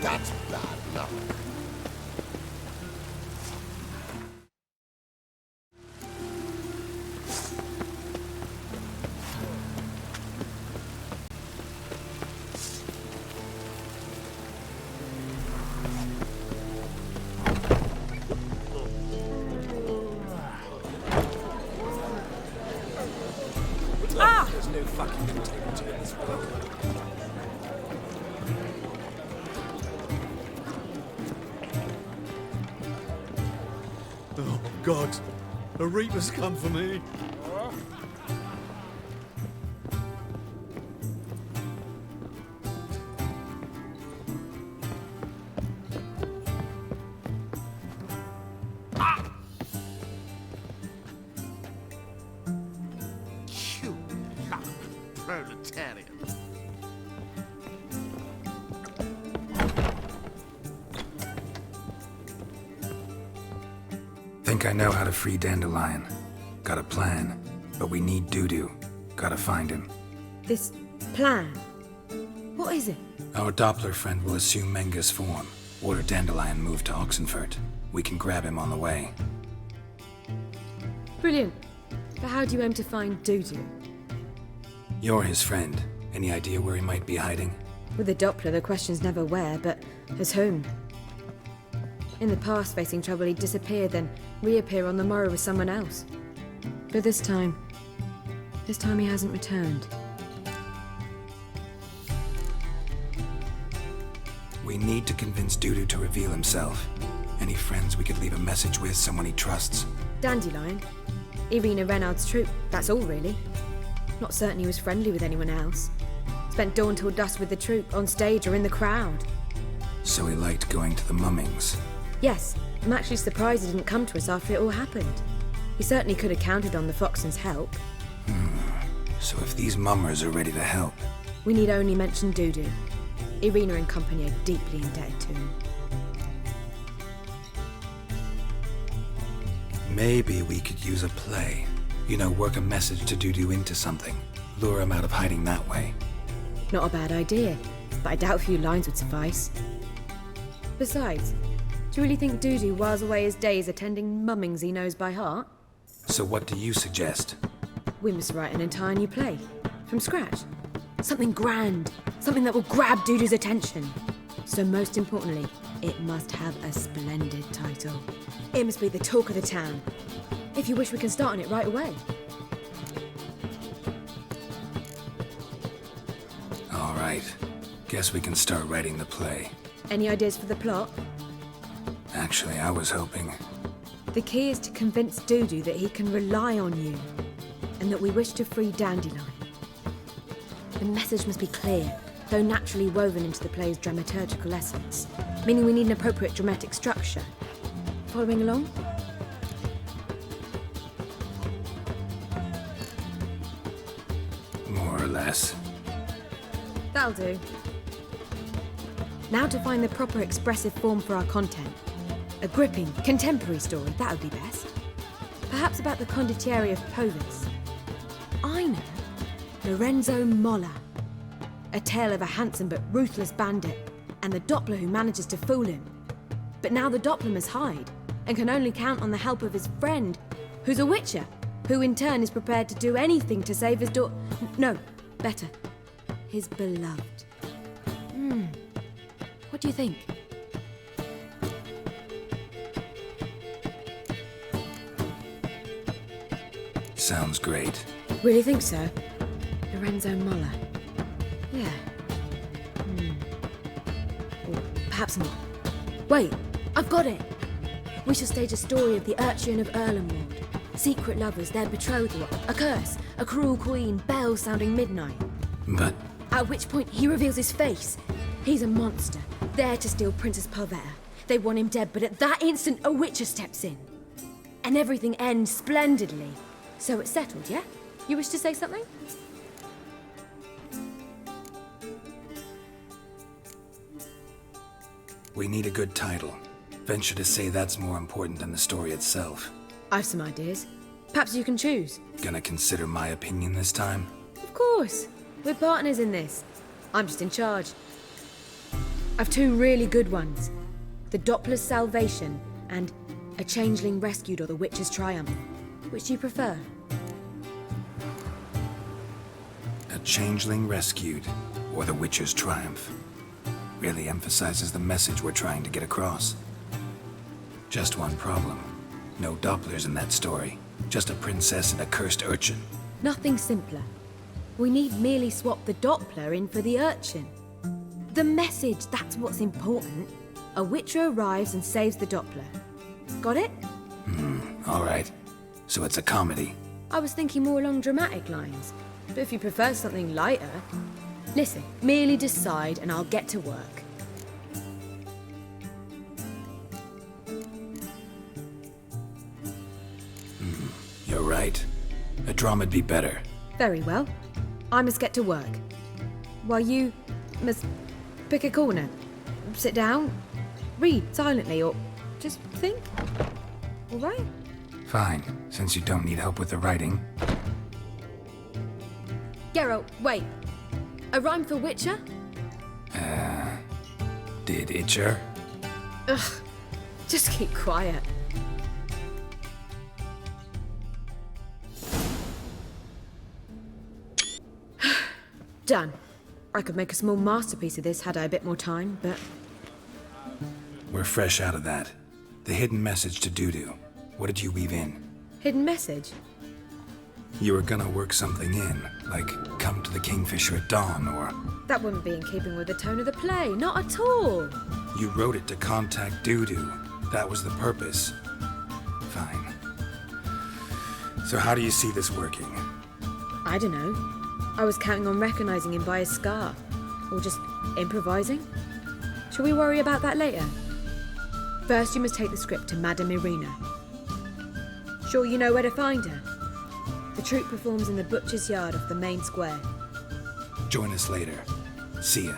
That's bad luck. There's no fucking integrity in this world. Oh, God. A Reaper's come for me. You luck, proletarian. Think I know how to free Dandelion. Got a plan, but we need Doo-Doo. Gotta find him. This plan? What is it? Our Doppler friend will assume Menga's form. Order Dandelion moved to Oxenfurt. We can grab him on the way. Brilliant. But how do you aim to find Doo-Doo? You're his friend. Any idea where he might be hiding? With the Doppler, the question's never where, but as whom. In the past, facing trouble, he'd disappear, then reappear on the morrow with someone else. But this time he hasn't returned. We need to convince Doo-Doo to reveal himself. Any friends we could leave a message with, someone he trusts? Dandelion. Irina Renard's troupe, that's all really. Not certain he was friendly with anyone else. Spent dawn till dusk with the troupe, on stage or in the crowd. So he liked going to the mummings. Yes, I'm actually surprised he didn't come to us after it all happened. He certainly could have counted on the Foxton's help. So if these mummers are ready to help... We need only mention Doo-Doo. Irina and company are deeply indebted to him. Maybe we could use a play. You know, work a message to Doo-Doo into something. Lure him out of hiding that way. Not a bad idea, but I doubt a few lines would suffice. Besides, do you really think Doo-Doo whiles away his days attending mummings he knows by heart? So what do you suggest? We must write an entire new play. From scratch. Something grand. Something that will grab Doo-Doo's attention. So most importantly, it must have a splendid title. It must be the talk of the town. If you wish, we can start on it right away. All right. Guess we can start writing the play. Any ideas for the plot? Actually, I was hoping... The key is to convince Doo-Doo that he can rely on you, and that we wish to free Dandelion. The message must be clear, though naturally woven into the play's dramaturgical essence, meaning we need an appropriate dramatic structure. Following along? More or less. That'll do. Now to find the proper expressive form for our content. A gripping, contemporary story, that would be best. Perhaps about the condottieri of Povis. I know. Lorenzo Molla. A tale of a handsome but ruthless bandit, and the Doppler who manages to fool him. But now the Doppler must hide, and can only count on the help of his friend, who's a witcher, who in turn is prepared to do anything to save his daughter. No, better. His beloved. What do you think? Sounds great. Really think so? Lorenzo Molla. Yeah. Or perhaps not. Wait, I've got it! We shall stage a story of the Urchin of Erlenwald. Secret lovers, their betrothal, a curse, a cruel queen, bells sounding midnight. But... At which point he reveals his face. He's a monster, there to steal Princess Pavetta. They want him dead, but at that instant a witcher steps in. And everything ends splendidly. So it's settled, yeah? You wish to say something? we need a good title. Venture to say that's more important than the story itself. I've some ideas. Perhaps you can choose. Gonna consider my opinion this time? Of course. We're partners in this. I'm just in charge. I've two really good ones. The Doppler's Salvation and A Changeling Rescued or The Witcher's Triumph. Which do you prefer? A Changeling Rescued, or The Witcher's Triumph. Really emphasizes the message we're trying to get across. Just one problem. No Dopplers in that story. Just a princess and a cursed urchin. Nothing simpler. We need merely swap the Doppler in for the urchin. The message, that's what's important. A Witcher arrives and saves the Doppler. Got it? All right. So it's a comedy. I was thinking more along dramatic lines. But if you prefer something lighter... Listen, merely decide and I'll get to work. You're right. A drama'd be better. Very well. I must get to work. While you must pick a corner. Sit down, read silently, or just think. All right? Fine, since you don't need help with the writing. Geralt, wait. A rhyme for Witcher? Did Itcher? Ugh, just keep quiet. Done. I could make a small masterpiece of this had I a bit more time, but... We're fresh out of that. The hidden message to Dudu. What did you weave in? Hidden message? You were gonna work something in, like come to the Kingfisher at dawn, or... That wouldn't be in keeping with the tone of the play, not at all. You wrote it to contact Dudu. That was the purpose. Fine. So how do you see this working? I don't know. I was counting on recognizing him by his scar. Or just improvising. Shall we worry about that later? First, you must take the script to Madame Irina. Sure you know where to find her? The troupe performs in the butcher's yard off the main square. Join us later. See ya.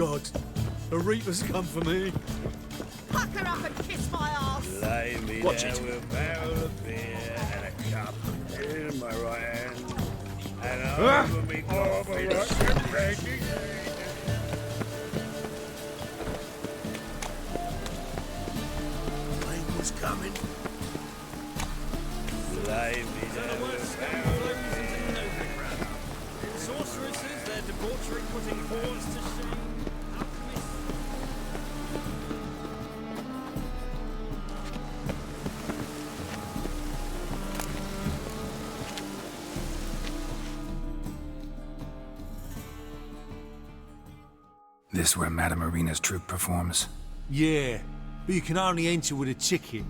God. A reaper's come for me. Pucker up and kiss my ass. Lay me Watch there it. with a barrel of beer and a cup in my right hand. And Ah! over me coffee and begging. Rain was coming. Lay me there with a barrel of beer. Sorceresses, their debauchery putting pawns to shame. Alchemists. This where Madame Marina's troupe performs? Yeah, but you can only enter with a ticket.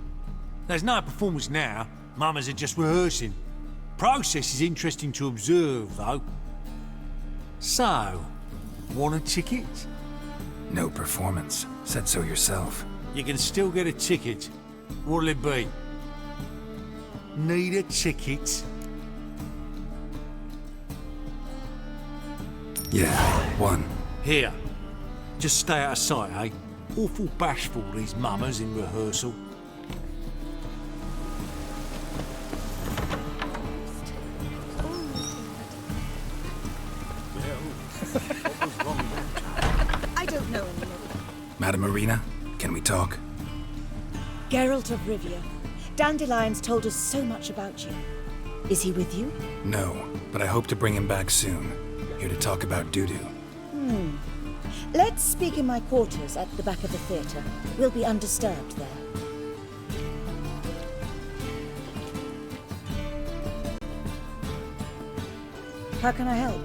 There's no performance now. Mamas are just rehearsing. Process is interesting to observe, though. So, want a ticket? No performance. Said so yourself. You can still get a ticket. What'll it be? Need a ticket? Yeah, one. Here. Just stay out of sight, eh? Awful bashful, these mamas in rehearsal. I don't know anymore. Madame Marina, can we talk? Geralt of Rivia. Dandelion's told us so much about you. Is he with you? No, but I hope to bring him back soon. Here to talk about Dudu. Let's speak in my quarters at the back of the theatre. We'll be undisturbed there. How can I help?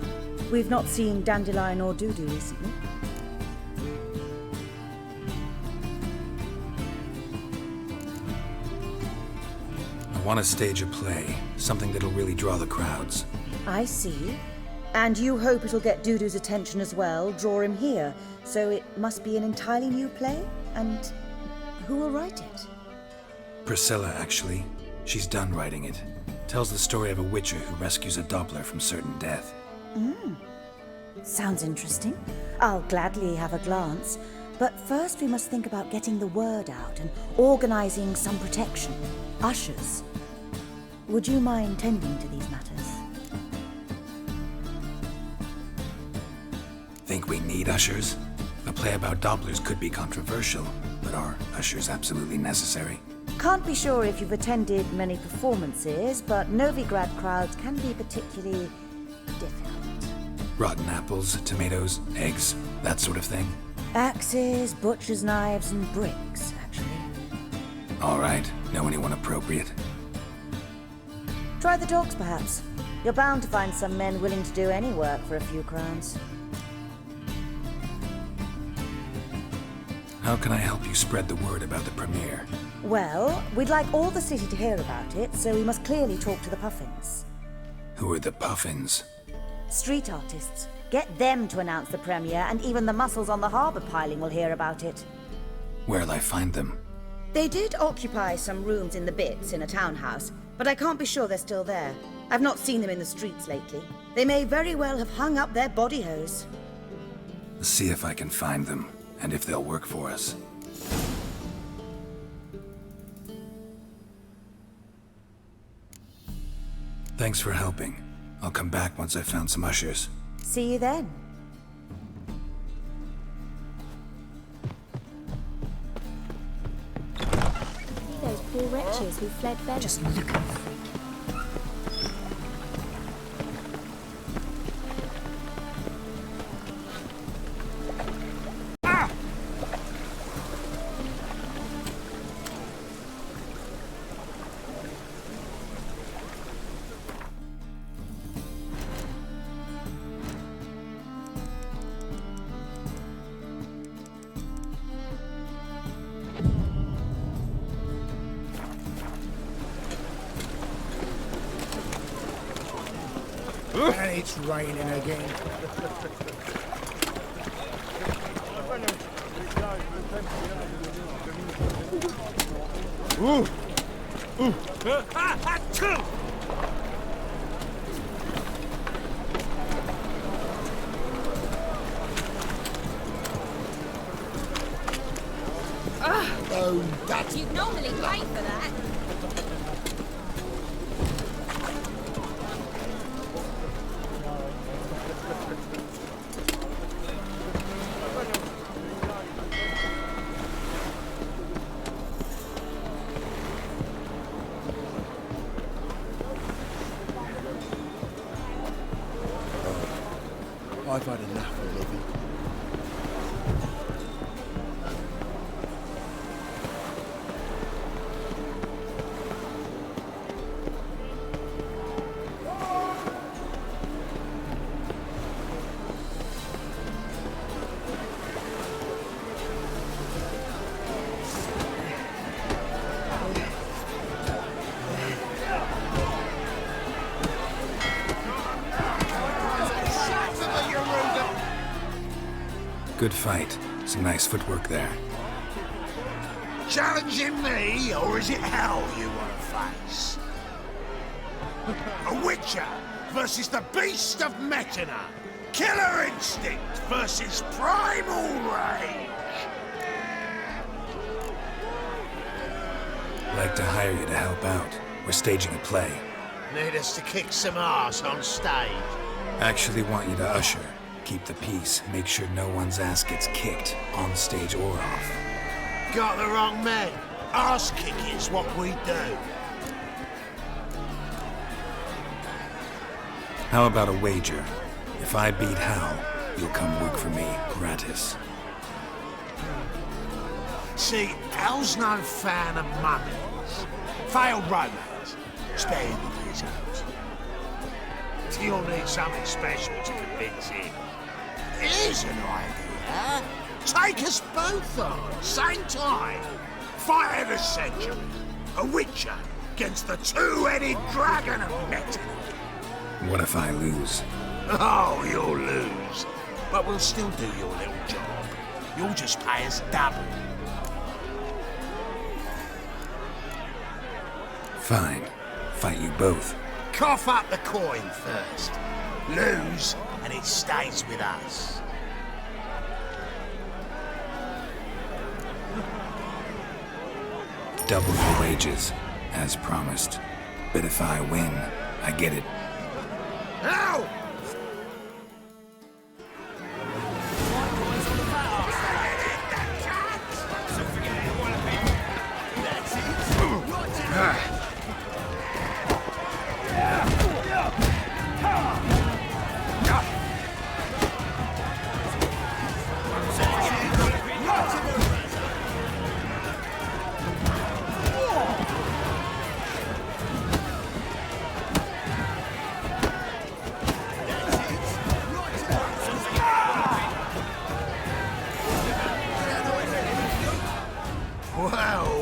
We've not seen Dandelion or Dudu recently. I want to stage a play, something that'll really draw the crowds. I see. And you hope it'll get Dudu's attention as well, draw him here. So it must be an entirely new play? And who will write it? Priscilla, actually. She's done writing it. Tells the story of a witcher who rescues a Doppler from certain death. Sounds interesting. I'll gladly have a glance. But first we must think about getting the word out and organizing some protection. Ushers. Would you mind tending to these matters? Think we need ushers? A play about Dopplers could be controversial, but are ushers absolutely necessary? Can't be sure if you've attended many performances, but Novigrad crowds can be particularly difficult. Rotten apples, tomatoes, eggs, that sort of thing? Axes, butcher's knives, and bricks, actually. All right, know anyone appropriate? Try the dogs, perhaps. You're bound to find some men willing to do any work for a few crowns. How can I help you spread the word about the premiere? Well, we'd like all the city to hear about it, so we must clearly talk to the Puffins. Who are the Puffins? Street artists. Get them to announce the premiere, and even the muscles on the harbour piling will hear about it. Where'll I find them? They did occupy some rooms in the Bits in a townhouse, but I can't be sure they're still there. I've not seen them in the streets lately. They may very well have hung up their body hose. See if I can find them, and if they'll work for us. Thanks for helping. I'll come back once I've found some ushers. See you then. Those poor wretches who fled Venice. Just look at them. And it's raining again. own daddy. You'd normally pay for that. I've had enough of living. Good fight. Some nice footwork there. Challenging me, or is it hell you want to face? A Witcher versus the Beast of Metina. Killer instinct versus primal rage. I'd like to hire you to help out. We're staging a play. Need us to kick some ass on stage. Actually want you to usher. Keep the peace. Make sure no one's ass gets kicked, on stage or off. Got the wrong man. Ass kicking's what we do. How about a wager? If I beat Hal, you'll come work for me, gratis. See, Hal's no fan of mummies. Failed romance. Spare him the details. You'll need something special to convince him. Here's an idea. Take us both on, same time. Fight of the century. A Witcher against the two-headed dragon of Metina. What if I lose? Oh, you'll lose. But we'll still do your little job. You'll just pay us double. Fine. Fight you both. Cough up the coin first. Lose, and it stays with us. Double your wages, as promised. But if I win, I get it. Ow!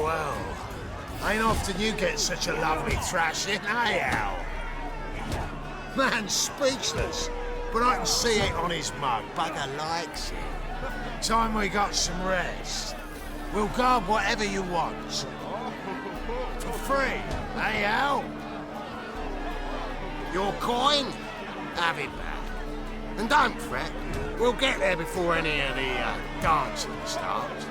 Well. Ain't often you get such a lovely thrashing, eh, Al? Man's speechless, but I can see it on his mug. Bugger likes it. Time we got some rest. We'll guard whatever you want. For free, eh, Al? Your coin? Have it back. And don't fret, we'll get there before any of the dancing starts.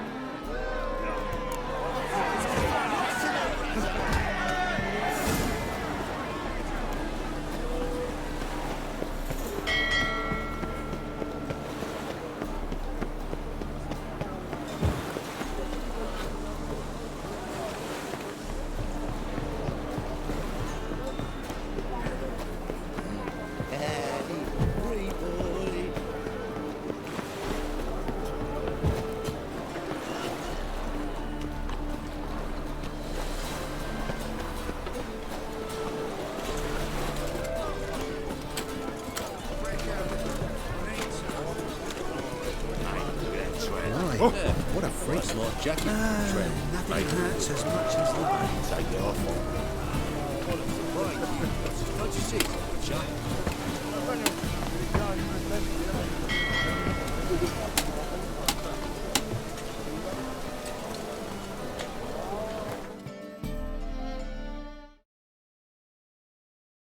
Oh, what a freak. Smart jacket. Nothing hurts as much as the pain. Take it off. Don't you see? Giant.